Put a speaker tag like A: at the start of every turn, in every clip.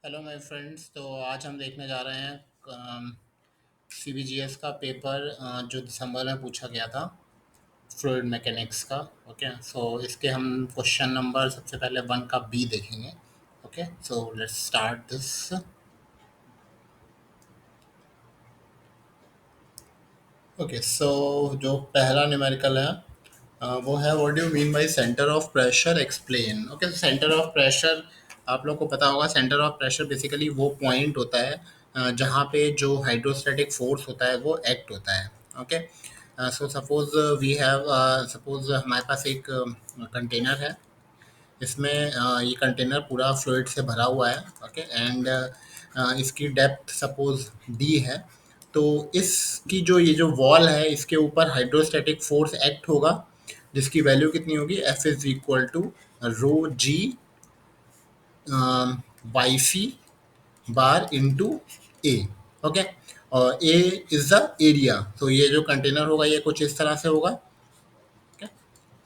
A: Hello my friends. तो आज हम देखने जा रहे हैं सीबीजीएस का पेपर जो दिसंबर में पूछा गया था, फ्लूइड मैकेनिक्स का। ओके, सो इसके हम क्वेश्चन नंबर सबसे पहले वन का बी देखेंगे। Okay, so let's start this. Okay, so जो पहला न्यूमेरिकल है वो है what do you mean by centre of pressure, explain. Okay, centre of pressure आप लोग को पता होगा। सेंटर ऑफ प्रेशर बेसिकली वो पॉइंट होता है जहाँ पे जो हाइड्रोस्टैटिक फोर्स होता है वो एक्ट होता है। Okay, so suppose we have suppose हमारे पास एक कंटेनर है। इसमें ये कंटेनर पूरा फ्लूइड से भरा हुआ है। ओके, एंड इसकी डेप्थ सपोज डी है। तो इसकी जो ये जो वॉल है इसके ऊपर हाइड्रोस्टैटिक फोर्स एक्ट होगा, जिसकी वैल्यू कितनी होगी, F is equal to rho g y C bar into A. Okay, और ए इज द एरिया। तो ये जो कंटेनर होगा ये कुछ इस तरह से होगा। Okay,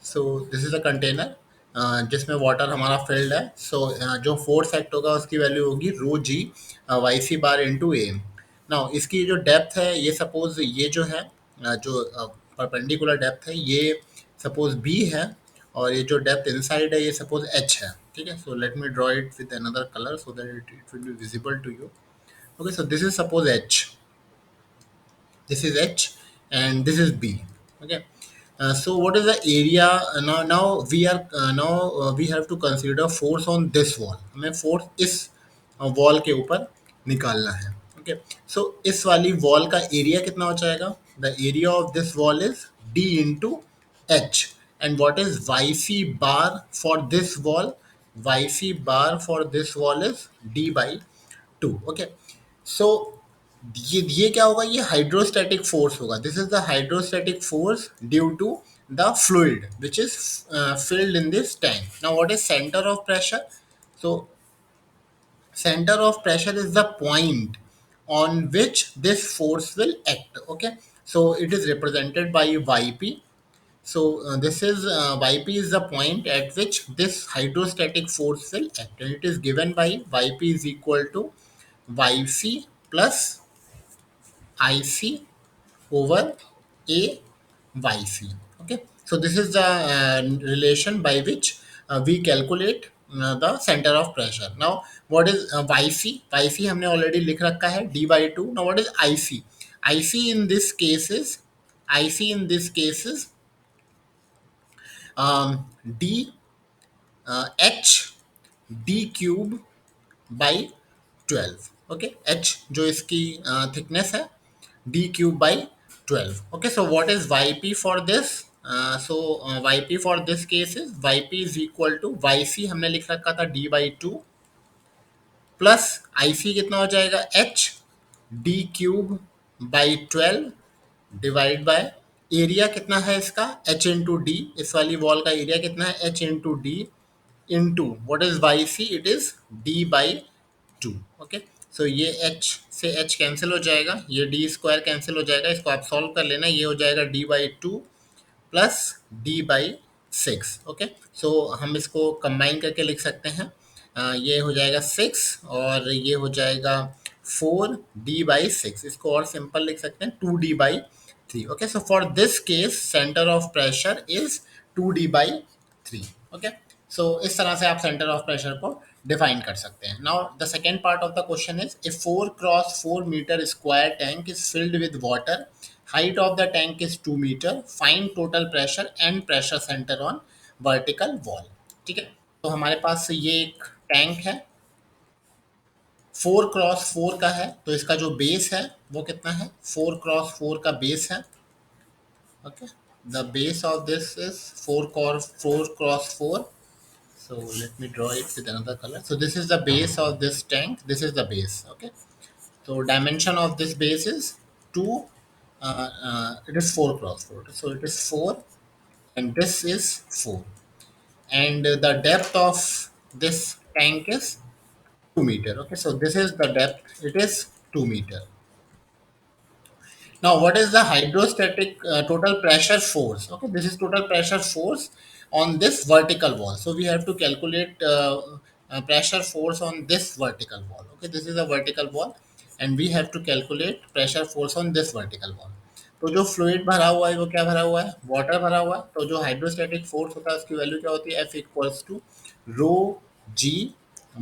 A: so this is a container जिसमें वाटर हमारा फिल्ड है। सो जो फोर्स एक्ट होगा उसकी वैल्यू होगी रो जी वाई सी बार इंटू ए। नाउ इसकी जो डेप्थ है ये सपोज ये जो है जो परपेंडिकुलर डेप्थ है ये सपोज बी है, और ये जो डेप्थ इनसाइड है ये सपोज एच है। ठीक है, so let me draw it with another colour so that it will be visible to you. Okay, so this is suppose H, this is H, and this is B. Okay, so what is the area? Now we are we have to consider force on this wall. हमें force इस wall के ऊपर निकालना है। Okay, so इस वाली wall का area कितना हो जाएगा? The area of this wall is D into H. And what is Y C bar for this wall? Y C bar for this wall is D by two. Okay, so ये क्या होगा? ये hydrostatic force होगा। This is the hydrostatic force due to the fluid which is filled in this tank. Now what is center of pressure? So center of pressure is the point on which this force will act. Okay, so it is represented by yp. So this is yp is the point at which this hydrostatic force will act, and it is given by yp is equal to yc plus ic over a yc. Okay, so this is the relation by which we calculate the center of pressure. Now what is yc? Yc हमने already लिख रखा है d by 2. Now what is ic? Ic in this case is ic in this case is d h d cube by 12। Okay, H जो इसकी thickness है d cube by 12। Okay, so what is y p for this? So Y p for this case is y P is equal to Y c हमने लिख रखा था d by two, plus I सी कितना हो जाएगा h d cube by 12 divide by area कितना है इसका एच इंटू डी। इस वाली वॉल का एरिया कितना है H into D into what is Y C? It is D by two. Okay, so ये h से h कैंसिल हो जाएगा, ये डी स्क्वायर कैंसिल हो जाएगा, इसको आप सॉल्व कर लेना। ये हो जाएगा D by two plus D by six. Okay, so हम इसको कंबाइन करके लिख सकते हैं। ये हो जाएगा सिक्स और ये हो जाएगा फोर डी बाई सिक्स। इसको और सिंपल लिख सकते हैं two D by three. Okay, so for this case centre of pressure is two D by three. Okay, so इस तरह से आप सेंटर ऑफ प्रेशर को डिफाइन कर सकते हैं। Now the second part of the question is a 4x4 metre square tank is filled with water, height of the tank is 2 metre, find total pressure and pressure centre on vertical wall. ठीक है, तो हमारे पास ये एक tank है, 4x4 का है, तो इसका जो बेस है वो कितना है? 4x4 का बेस है। Okay, the base of this is 4x4। So let me draw it with another color. So this is the base of this tank. This is the base. Okay, so dimension of this base is 2. It is 4x4, so it is 4, and this is 4, and the depth of this tank is 2 meter. Okay, so this is the depth, it is 2 meter. Now, what is the hydrostatic total pressure force? Okay, this is total pressure force on this vertical wall. So we have to calculate pressure force on this vertical wall. Okay, this is a vertical wall and we have to calculate pressure force on this vertical wall. तो जो fluid भरा हुआ है वो क्या भरा हुआ है, वाटर भरा हुआ है. तो जो हाइड्रोस्टैटिक फोर्स होता है उसकी वैल्यू क्या होती है, F equals to rho g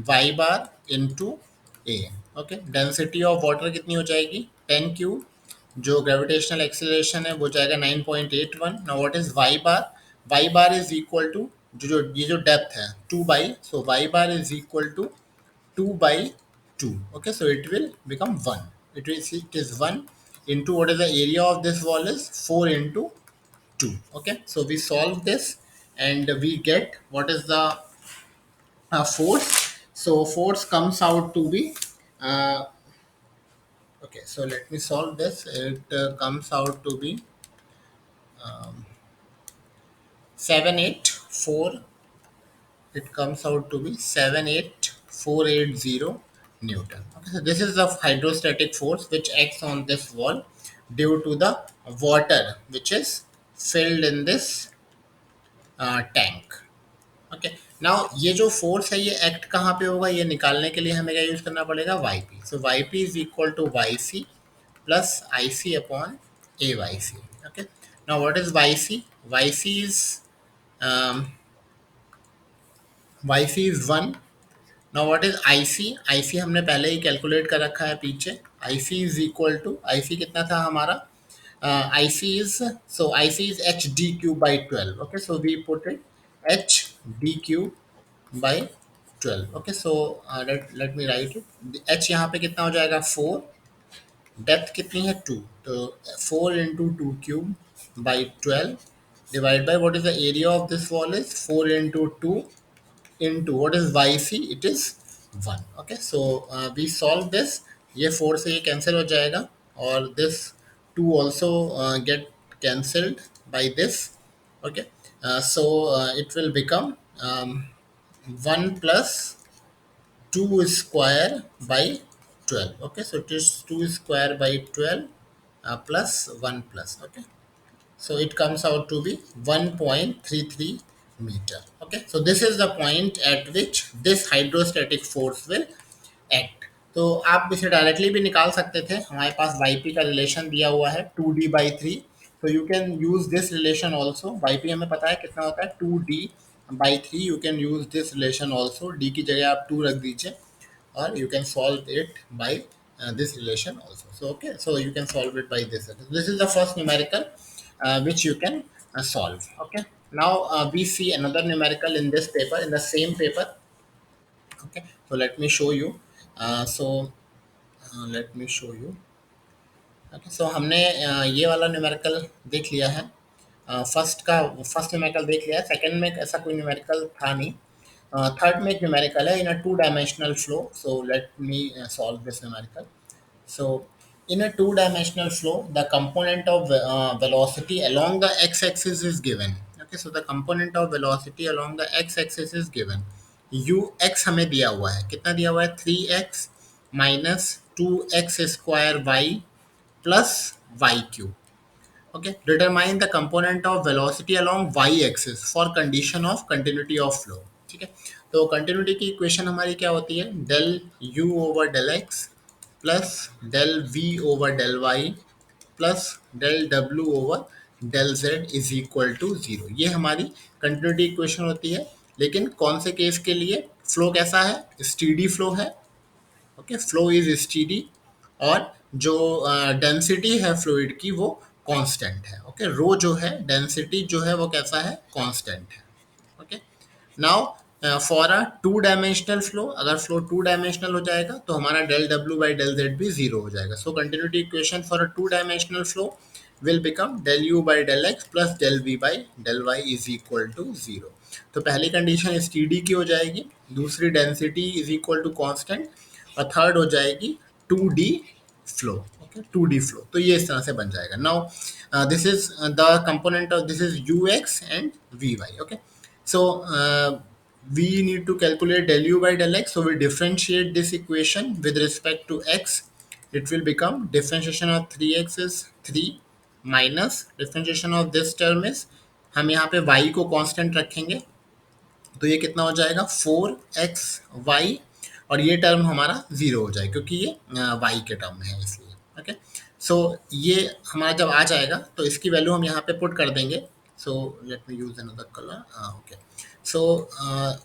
A: y bar into A. Okay, density of water कितनी हो जाएगी, 10 क्यू. जो ग्रेविटेशनल एक्सेलरेशन है वो जाएगा 9.81. Now what is y bar, y bar is equal to जो जो ये जो डेप्थ है 2 by, so y bar is equal to 2/2. Okay, so it will become 1. It is 1 into what is the area of this wall is 4 into 2. Okay, so we solve this and we get what is the force. So force comes out to be uh, okay, so let me solve this. It comes out to be 784, it comes out to be 78480 Newton. Okay, so this is the hydrostatic force which acts on this wall due to the water which is filled in this tank. Okay, now ये जो force है ये act कहाँ पे होगा, ये निकालने के लिए हमें क्या यूज करना पड़ेगा, Y P. So Y P is equal to Y C plus I C upon A Y C. Okay, now what is Y C, Y C is Y C is 1. Now what is I C, I C हमने पहले ही calculate कर रखा है पीछे. I C is equal to, I सी कितना था हमारा, I C is, so I C is H D Q by 12. Okay, so we put it H D Q by 12. Okay, so let me write it. H यहाँ पे कितना हो जाएगा 4, depth कितनी है 2, तो 4 into two cube by 12 divide by what is the area of this wall is 4 into two into what is yc, it is 1. Okay, so we solve this. ये 4 से ये कैंसिल हो जाएगा और this 2 also get cancelled by this. Okay, so it will become 1 plus 2 square by 12. Okay, so it is 2 square by 12 plus 1 plus. Okay, so it comes out to be 1.33 meter. Okay, so this is the point at which this hydrostatic force will act. तो आप इसे directly भी निकाल सकते थे, हमारे पास Y P का रिलेशन दिया हुआ है 2d/3. तो you can use this relation also. Y P हमें पता है कितना होता है 2d/3. You can use this relation also, D की जगह आप 2 रख दीजिए or you can solve it by this relation also. So okay, so you can solve it by this. This is the first numerical which you can solve. Okay, now we see another numerical in this paper, in the same paper. Okay, so let me show you. Let me show you. Okay, so हमने ये वाला numerical देख लिया है. First numerical देख लिया है. Second में ऐसा कोई न्यूमेरिकल था नहीं. थर्ड में एक न्यूमेरिकल है in a two dimensional flow. So let me solve this numerical. So in a two-dimensional flow, the component of velocity along the x-axis is given. Okay, so the component of velocity along the x-axis is given. U x हमें दिया हुआ है, कितना दिया हुआ है 3x minus 2x square y plus y cube. Okay, determine the component of velocity along y-axis for condition of continuity of flow. ठीक है, तो कंटिन्यूटी की इक्वेशन हमारी क्या होती है, del u over del x plus del v over del y plus del w over del z is equal to 0. ये हमारी कंटिन्यूटी इक्वेशन होती है. लेकिन कौन से केस के लिए, फ्लो कैसा है, स्टीडी फ्लो है. ओके, फ्लो इज स्टीडी और जो डेंसिटी है फ्लूइड की वो कांस्टेंट है. ओके, रो जो है डेंसिटी जो है वो कैसा है, कांस्टेंट है. Okay, now for a two dimensional flow, अगर फ्लो टू डायमेंशनल हो जाएगा तो हमारा del W by del Z भी जीरो हो जाएगा. So continuity equation for a two dimensional flow will become del U by del X plus del V by del Y is equal to zero. तो पहली condition S T D की हो जाएगी, दूसरी density is equal to constant और third हो जाएगी 2D flow. Okay, 2D flow. तो ये इस तरह से बन जाएगा. Now this is the component of, this is U X and V Y. Okay, so we need to calculate del u by del x. So we differentiate this equation with respect to x. It will become differentiation of 3x is 3 minus differentiation of this term is, हम यहाँ पे y को constant रखेंगे तो ये कितना हो जाएगा 4xy, और ये टर्म हमारा ज़ीरो हो जाएगा क्योंकि ये y के टर्म में है इसलिए। ओके, सो ये हमारा जब आ जाएगा तो इसकी वैल्यू हम यहाँ पे पुट कर देंगे। So let me use another colour. Okay, so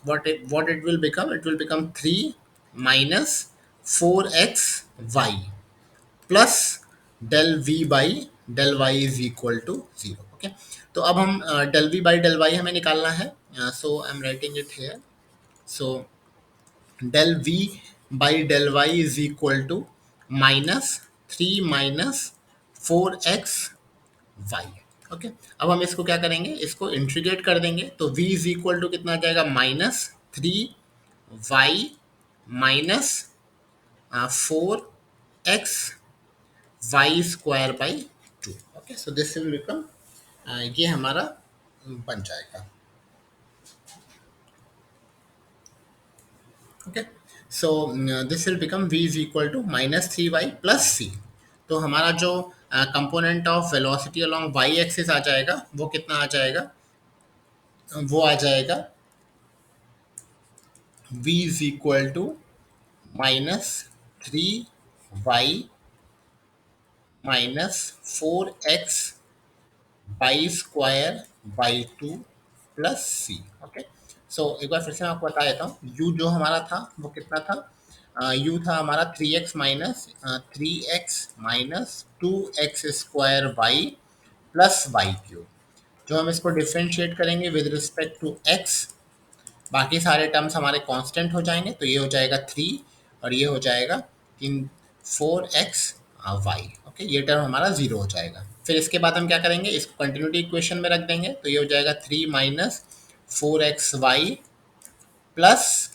A: what it will become 3 minus 4xy plus del V by del Y is equal to zero. Okay, तो अब हम del V by del Y हमें निकालना है। So I am writing it here. So del V by del Y is equal to minus 3 - 4x y। Okay, अब हम इसको क्या करेंगे, इसको इंटीग्रेट कर देंगे तो v इज इक्वल टू कितना आ जाएगा -3y minus 4x Y square by two. Okay, so this will become, ये हमारा बन जाएगा। Okay, so this will become v is equal to -3y plus c। तो हमारा जो component of velocity along y axis आ जाएगा वो कितना आ जाएगा, वो आ जाएगा v is equal to -3y minus 4x by square by two plus C. Okay, so एक बार फिर से मैं आपको बता देता हूँ, u जो हमारा था वो कितना था, u था हमारा 3x minus 2x by plus Y cube. जो हम इसको डिफ्रेंशिएट करेंगे विद रिस्पेक्ट टू x, बाकी सारे टर्म्स हमारे कांस्टेंट हो जाएंगे, तो ये हो जाएगा 3 और ये हो जाएगा 4x वाई। ओके, ये टर्म हमारा जीरो हो जाएगा। फिर इसके बाद हम क्या करेंगे, इसको कंटिन्यूटी इक्वेशन में रख देंगे, तो ये हो जाएगा 3 - 4xy plus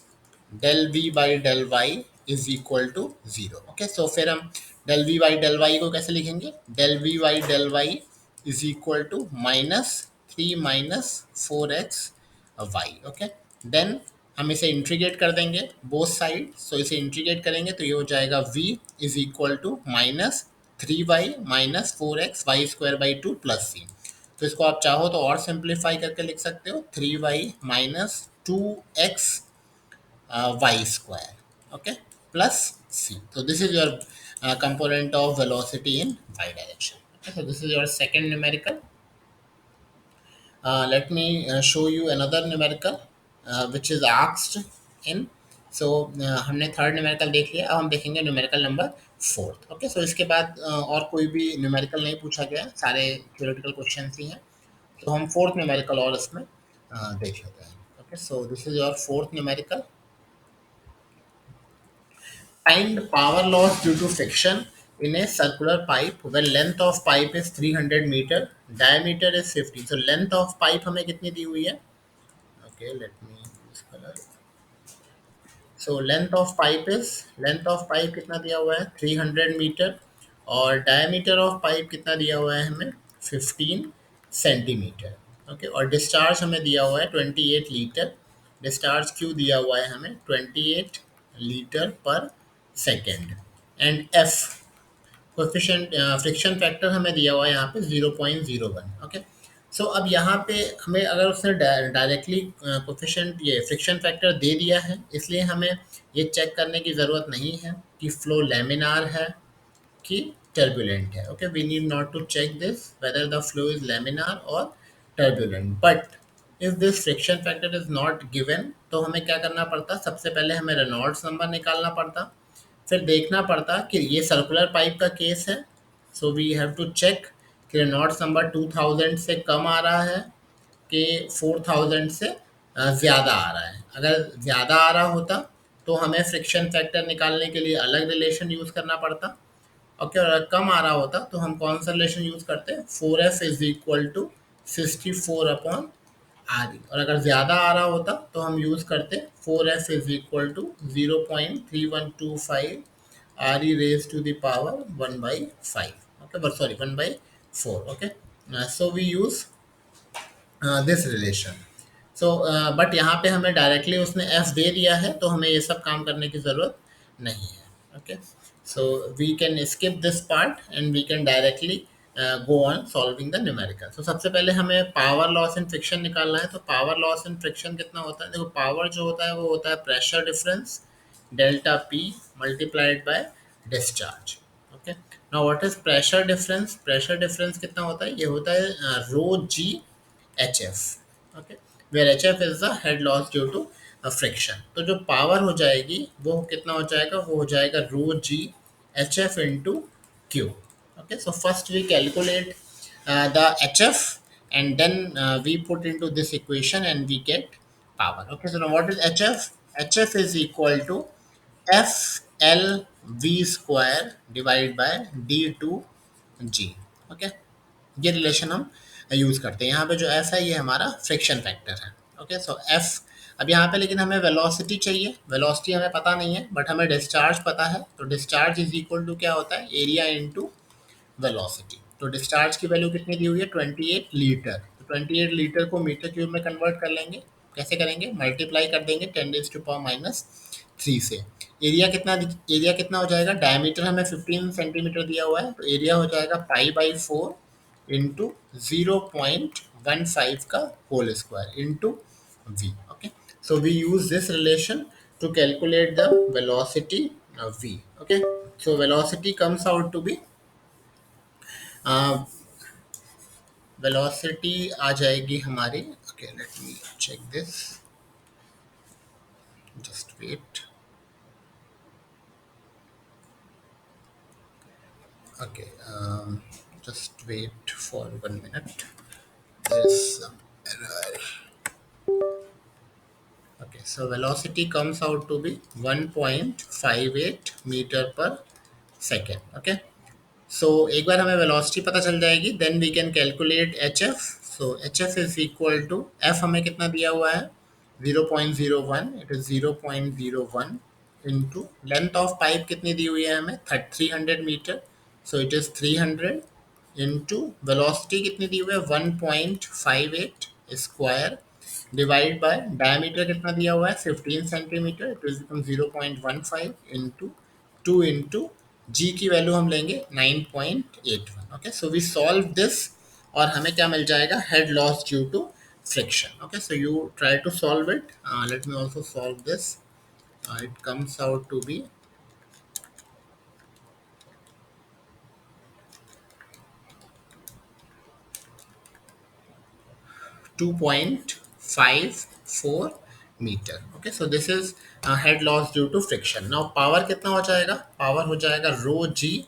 A: del V by del Y is equal to zero. Okay, so फिर हम del V by del Y को कैसे लिखेंगे, del V by del Y is equal to -3 - 4xy। Okay, then हम इसे इंटीग्रेट कर देंगे बोथ साइड। सो इसे इंटीग्रेट करेंगे तो ये हो जाएगा v is equal to -3y minus 4x square by two plus C. तो इसको आप चाहो तो और सिंप्लीफाई करके लिख सकते हो, 3y minus 2x y square, okay, plus c. So this is your component of velocity in y direction. Okay, so this is your second numerical. Let me show you another numerical which is asked in. So हमने third numerical देख लिया, अब हम देखेंगे numerical number fourth. Okay, सो इसके बाद और कोई भी न्यूमेरिकल नहीं पूछा गया, सारे थ्योरेटिकल क्वेश्चन ही हैं। तो हम फोर्थ न्यूमेरिकल और इसमें देख लेते हैं। Okay, so this is your fourth numerical. Find power loss due to friction in a circular pipe when length of pipe is 300 meter, diameter is 50. So length of pipe हमें कितनी दी हुई है? Okay, let me use color. So length of pipe कितना दिया हुआ है 300 metre, और डायमीटर ऑफ पाइप कितना दिया हुआ है हमें 15 सेंटीमीटर। ओके, और डिस्चार्ज हमें दिया हुआ है 28 लीटर। डिस्चार्ज क्यू दिया हुआ है हमें 28 लीटर पर second. And F coefficient friction factor हमें दिया हुआ है यहाँ पे 0.01। ओके, सो अब यहाँ पे हमें अगर उसने डायरेक्टली कोफिशिएंट ये फ्रिक्शन फैक्टर दे दिया है, इसलिए हमें ये चेक करने की ज़रूरत नहीं है कि फ्लो लैमिनार है कि टर्बुलेंट है। Okay, we need not to check this whether the flow is laminar और turbulent. But if this friction factor is not given, तो हमें क्या करना पड़ता, सबसे पहले हमें रेनॉल्ड्स नंबर निकालना पड़ता, फिर देखना पड़ता कि ये सर्कुलर पाइप का केस है। So we have to check कि रेनॉल्ड्स नंबर 2000 से कम आ रहा है कि 4000 से ज़्यादा आ रहा है। अगर ज़्यादा आ रहा होता तो हमें फ्रिक्शन फैक्टर निकालने के लिए अलग रिलेशन यूज़ करना पड़ता। ओके, और अगर कम आ रहा होता तो हम कौन सा रिलेशन यूज़ करते हैं, 4f is equal to 64 upon R E. और अगर ज़्यादा आ रहा होता तो हम यूज़ करते 4f is equal to 0.3125 R E raise to the power 1/5। Okay, but sorry 1/4। Okay, so we use this relation. So but यहाँ पे हमें डायरेक्टली उसने f दे दिया है, तो हमें ये सब काम करने की ज़रूरत नहीं है। Okay, so we can skip this part and we can directly go on solving the numerical. तो सबसे पहले हमें पावर लॉस इन फ्रिक्शन निकालना है। तो पावर लॉस इन फ्रिक्शन कितना होता है? देखो, पावर जो होता है वो होता है pressure difference delta P multiplied by discharge. Okay, now what is pressure difference? Pressure difference कितना होता है? ये होता है rho G H F. Okay, where H F is the head loss due to friction. तो जो पावर हो जाएगी वो कितना हो जाएगा? वो हो जाएगा rho G H F into Q. Okay, so first we calculate the HF, and then we put into this equation and we get power. Okay, so now what is HF? HF is equal to FLV square divided by D2G। Okay, ये relation हम use करते हैं। यहाँ पे जो F है ये हमारा फ्रिक्शन फैक्टर है। ओके, सो एफ, अब यहाँ पे लेकिन हमें वेलोसिटी चाहिए। वेलोसिटी हमें पता नहीं है, बट हमें डिस्चार्ज पता है। तो डिस्चार्ज इज इक्वल टू क्या होता है? Area into velocity. तो डिस्चार्ज की वैल्यू कितनी दी हुई है? 28 लीटर। तो 28 लीटर को मीटर क्यूब में कन्वर्ट कर लेंगे। कैसे करेंगे? मल्टीप्लाई कर देंगे 10⁻³ से। एरिया कितना हो जाएगा? डायमीटर हमें 15 सेंटीमीटर दिया हुआ है, तो एरिया हो जाएगा पाई/4 इंटू 0.15 का whole square into V. Okay, so we use this relation to calculate the velocity v। okay, so velocity comes out to be velocity आ जाएगी हमारी। Okay, let me check this, just wait. Okay, just wait for 1 minute, there is some error। Okay, so velocity comes out to be 1.58 metre पर second. Okay, so एक बार हमें velocity पता चल जाएगी, then we can calculate H F. So H F is equal to, F हमें कितना दिया हुआ है? 0.01, it is 0.01 into length of pipe कितनी दी हुई है हमें? 300 metre. So it is 300 into velocity कितनी दी हुई है? 1.58 स्क्वायर डिवाइड बाय डायमीटर कितना दिया हुआ है? 15 centimetre. It is become 0.15 into 2 into G की वैल्यू हम लेंगे 9.81। Okay, so we solve this और हमें क्या मिल जाएगा? Head loss due to friction. Okay, so you try to solve it. Let me also solve this. It comes out to be 2.54 metre. Okay, so this is head loss due to friction. Now power कितना हो जाएगा? Power हो जाएगा rho G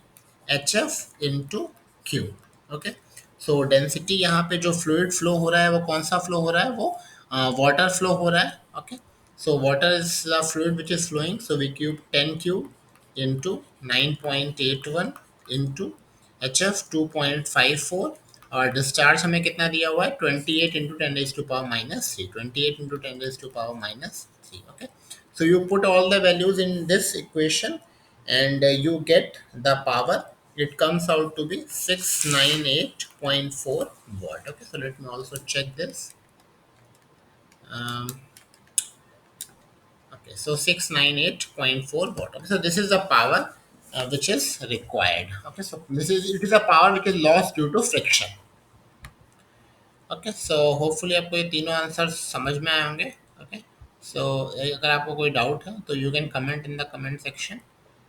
A: H F into Q. Okay, सो density, यहाँ पे जो fluid flow हो रहा है वो कौन सा फ्लो हो रहा है? वो वाटर फ्लो हो रहा है। Okay, so water is the fluid which is flowing, so we cube 10 cube into 9.81 into H F 2.54। और डिस्चार्ज हमें कितना दिया हुआ है? 28 इंटू 10⁻³ 28 इंटू 10⁻³। ओके, so you put all the values in this equation and you get the power. It comes out to be 698.4 watt। Okay, so let me also check this. um, okay, so 698.4 watt। Okay, so this is the power which is required। Okay, so it is a power which is lost due to friction। Okay, so hopefully आपको ये तीनों answer समझ में आए होंगे। Okay, सो अगर आपको कोई डाउट है तो you can comment in the comment section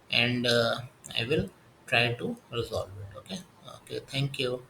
A: and I will try to resolve it. Okay, okay, thank you.